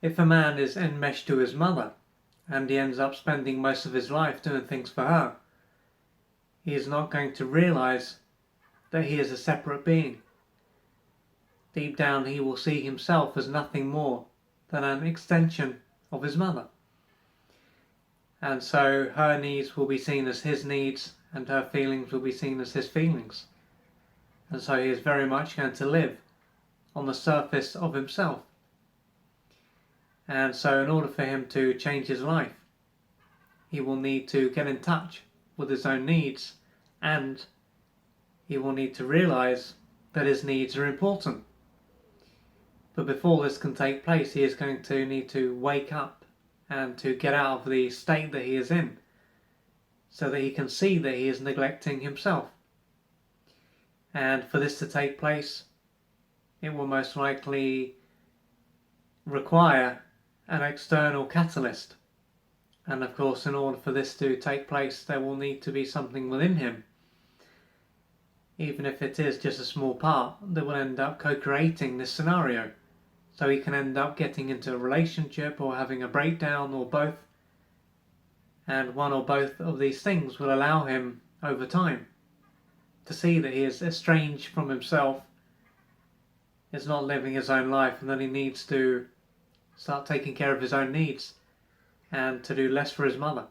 If a man is enmeshed to his mother, and he ends up spending most of his life doing things for her, he is not going to realize that he is a separate being. Deep down he will see himself as nothing more than an extension of his mother. And so her needs will be seen as his needs, and her feelings will be seen as his feelings. And so he is very much going to live on the surface of himself. And so in order for him to change his life, he will need to get in touch with his own needs, and he will need to realize that his needs are important. But before this can take place, he is going to need to wake up and to get out of the state that he is in, so that he can see that he is neglecting himself. And for this to take place, it will most likely require an external catalyst. And of course, in order for this to take place, there will need to be something within him, even if it is just a small part, that will end up co-creating this scenario. So he can end up getting into a relationship or having a breakdown or both. And one or both of these things will allow him, over time, to see that he is estranged from himself, is not living his own life, and that he needs to start taking care of his own needs and to do less for his mother.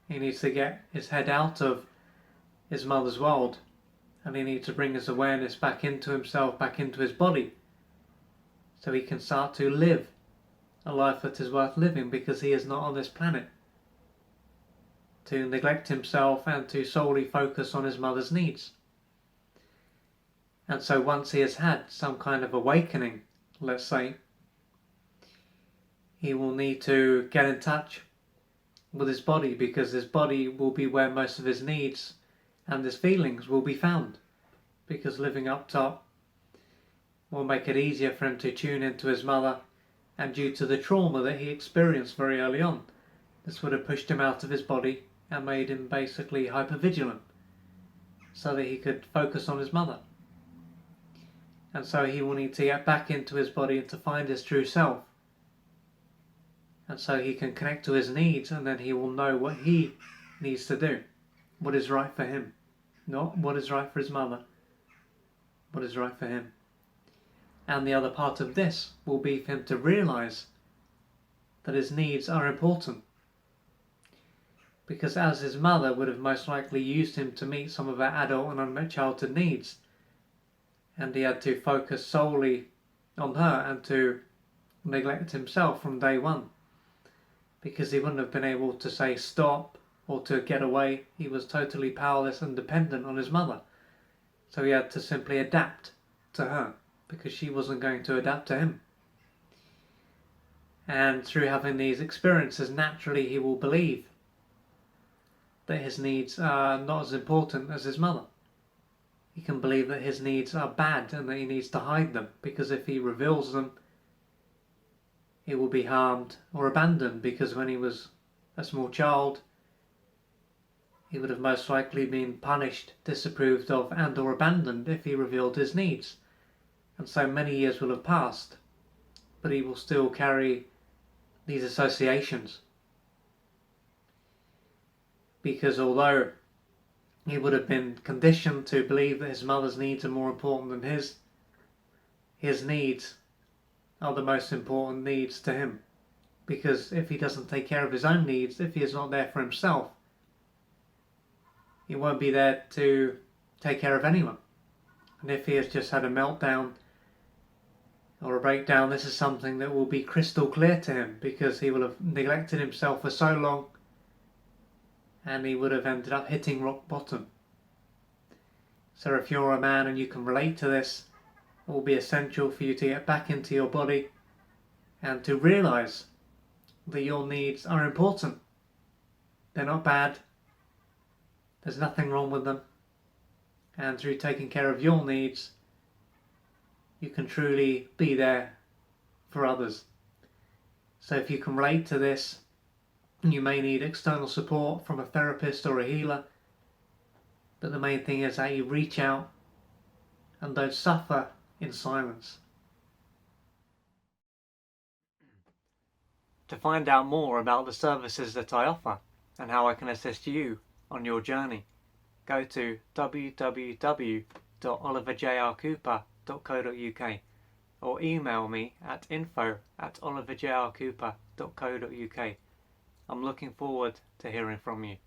He needs to get his head out of his mother's world, and he needs to bring his awareness back into himself, back into his body, so he can start to live a life that is worth living, because he is not on this planet to neglect himself and to solely focus on his mother's needs. And so once he has had some kind of awakening, let's say, he will need to get in touch with his body, because his body will be where most of his needs and his feelings will be found, because living up top will make it easier for him to tune into his mother, and due to the trauma that he experienced very early on, this would have pushed him out of his body and made him basically hypervigilant, so that he could focus on his mother. And so he will need to get back into his body and to find his true self. And so he can connect to his needs, and then he will know what he needs to do, what is right for him, not what is right for his mother, what is right for him. And the other part of this will be for him to realize that his needs are important, because as his mother would have most likely used him to meet some of her adult and unmet childhood needs, and he had to focus solely on her and to neglect himself from day one, because he wouldn't have been able to say stop or to get away. He was totally powerless and dependent on his mother, so he had to simply adapt to her, because she wasn't going to adapt to him. And through having these experiences, naturally he will believe that his needs are not as important as his mother. He can believe that his needs are bad and that he needs to hide them, because if he reveals them, he will be harmed or abandoned, because when he was a small child, he would have most likely been punished, disapproved of, and or abandoned if he revealed his needs. And so many years will have passed, but he will still carry these associations, because although he would have been conditioned to believe that his mother's needs are more important than his needs are the most important needs to him. Because if he doesn't take care of his own needs, if he is not there for himself, he won't be there to take care of anyone. And if he has just had a meltdown or a breakdown, this is something that will be crystal clear to him, because he will have neglected himself for so long, and he would have ended up hitting rock bottom. So if you're a man and you can relate to this, it will be essential for you to get back into your body and to realize that your needs are important. They're not bad. There's nothing wrong with them. And through taking care of your needs, you can truly be there for others. So if you can relate to this, you may need external support from a therapist or a healer, but the main thing is that you reach out and don't suffer in silence. To find out more about the services that I offer and how I can assist you on your journey, go to www.oliverjrcooper.co.uk or email me at info@oliverjrcooper.co.uk. I'm looking forward to hearing from you.